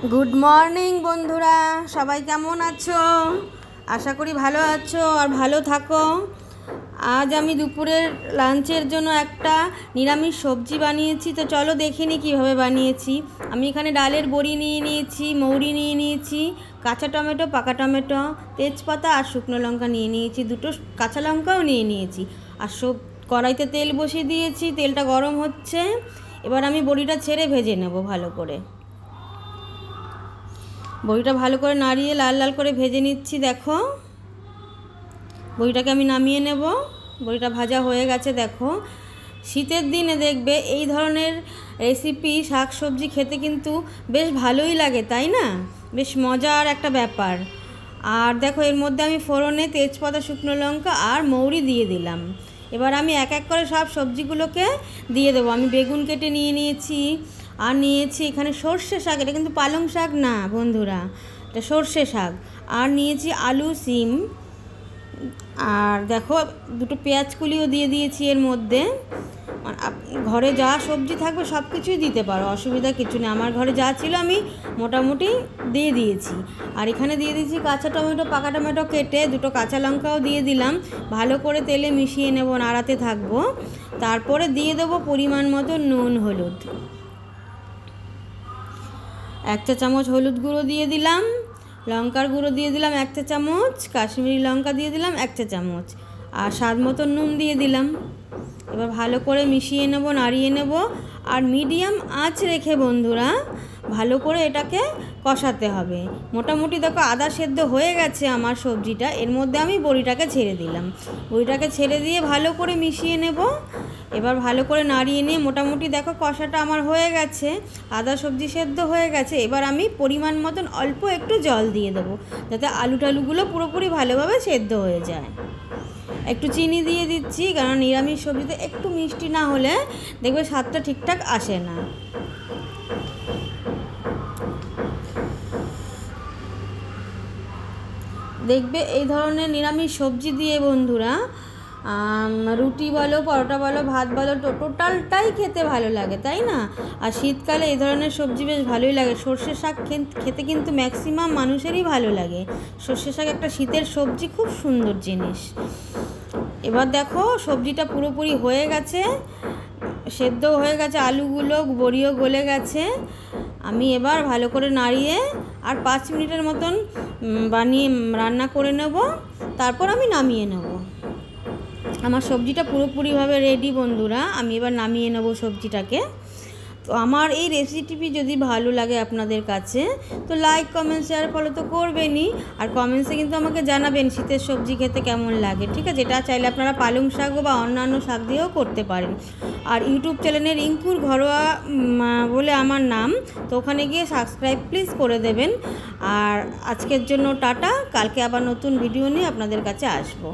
Good morning বন্ধুরা, সবাই কেমন আছো? আশা করি ভালো আছো আর ভালো থাকো। আজ আমি দুপুরের লাঞ্চের জন্য একটা নিরামিষ সবজি বানিয়েছি। তো চলো দেখে নিই কীভাবে বানিয়েছি। আমি এখানে ডালের বড়ি নিয়ে নিয়েছি, মৌরি নিয়ে নিয়েছি, কাঁচা টমেটো, পাকা টমেটো, তেজপাতা আর শুকনো লঙ্কা নিয়ে নিয়েছি, দুটো কাঁচা লঙ্কাও নিয়ে নিয়েছি। আর কড়াইতে তেল বসিয়ে দিয়েছি, তেলটা গরম হচ্ছে। এবার আমি বড়িটা ছেড়ে ভেজে নেব ভালো করে। বড়িটা ভালো করে নাড়িয়ে লাল লাল করে ভেজে নিচ্ছি। দেখো, বড়িটাকে আমি নামিয়ে নেব। বড়িটা ভাজা হয়ে গেছে। দেখো, শীতের দিনে দেখবে এই ধরনের রেসিপি শাক সবজি খেতে কিন্তু বেশ ভালোই লাগে, তাই না? বেশ মজার একটা ব্যাপার। আর দেখো, এর মধ্যে আমি ফোড়নে তেজপাতা, শুকনো লঙ্কা আর মৌরি দিয়ে দিলাম। এবার আমি এক এক করে সব সবজিগুলোকে দিয়ে দেবো। আমি বেগুন কেটে নিয়ে নিয়েছি, আর নিয়েছি এখানে সর্ষে শাক। এটা কিন্তু পালং শাক না বন্ধুরা, এটা সর্ষে শাক। আর নিয়েছি আলু, সিম, আর দেখো দুটো পেঁয়াজ কুলিও দিয়ে দিয়েছি এর মধ্যে। ঘরে যা সবজি থাকবে সব কিছুই দিতে পারো, অসুবিধা কিছু নেই। আমার ঘরে যা ছিল আমি মোটামুটি দিয়ে দিয়েছি। আর এখানে দিয়ে দিয়েছি কাঁচা টমেটো, পাকা টমেটো কেটে, দুটো কাঁচা লঙ্কাও দিয়ে দিলাম। ভালো করে তেলে মিশিয়ে নেব, নাড়াতে থাকবো। তারপরে দিয়ে দেবো পরিমাণ মতো নুন, হলুদ। 1 চা চামচ হলুদ গুঁড়ো দিয়ে দিলাম, লঙ্কার গুঁড়ো দিয়ে দিলাম 1 চা চামচ, কাশ্মীরি লঙ্কা দিয়ে দিলাম 1 চা চামচ, আর স্বাদ মতো নুন দিয়ে দিলাম। এবার ভালো করে মিশিয়ে নেব, নাড়িয়ে নেব। আর মিডিয়াম আঁচ রেখে বন্ধুরা ভালো করে এটাকে কষাতে হবে। মোটামুটি দেখো আদা সেদ্ধ হয়ে গেছে আমার সবজিটা। এর মধ্যে আমি বড়িটাকে ছেড়ে দিলাম। বড়িটাকে ছেড়ে দিয়ে ভালো করে মিশিয়ে নেব। এবার ভালো করে নাড়িয়ে নিয়ে মোটামুটি দেখো কষাটা আমার হয়ে গেছে, আদা সবজি সেদ্ধ হয়ে গেছে। এবার আমি পরিমাণ মতন অল্প একটু জল দিয়ে দেবো, যাতে আলু টালুগুলো পুরোপুরি ভালোভাবে সেদ্ধ হয়ে যায়। একটু চিনি দিয়ে দিচ্ছি, কারণ নিরামিষ সবজিতে একটু মিষ্টি না হলে দেখবে স্বাদটা ঠিকঠাক আসে না। দেখবে এই ধরনের নিরামিষ সবজি দিয়ে বন্ধুরা রুটি বলো, পরোটা বলো, ভাত বলো, টোটালটাই খেতে ভালো লাগে, তাই না? আর শীতকালে এই ধরনের সবজি বেশ ভালোই লাগে। সর্ষে শাক খেতে কিন্তু ম্যাক্সিমাম মানুষেরই ভালো লাগে। সর্ষে শাক একটা শীতের সবজি, খুব সুন্দর জিনিস। এবার দেখো সবজিটা পুরোপুরি হয়ে গেছে, সেদ্ধ হয়ে গেছে, আলুগুলো, বড়িও গলে গেছে। আমি এবার ভালো করে নাড়িয়ে আর 5 মিনিটের মতন রান্না করে নেব। তারপর আমি নামিয়ে নেব। আমার সবজিটা পুরোপুরিভাবে রেডি বন্ধুরা। আমি এবার নামিয়ে নেব সবজিটাকে। তো আমার এই রেসিপি যদি ভালো লাগে আপনাদের কাছে, তো লাইক, কমেন্ট, শেয়ার, ফলো তো করবেনই। আর কমেন্টসে কিন্তু আমাকে জানাবেন শীতের সবজি খেতে কেমন লাগে, ঠিক আছে? এটা চাইলে আপনারা পালং শাক বা অন্যান্য শাক দিয়েও করতে পারেন। আর ইউটিউব চ্যানেলে রিঙ্কুর ঘরোয়া বলে আমার নাম, তো ওখানে গিয়ে সাবস্ক্রাইব প্লিজ করে দেবেন। আর আজকের জন্য টাটা, কালকে আবার নতুন ভিডিও নিয়ে আপনাদের কাছে আসবো।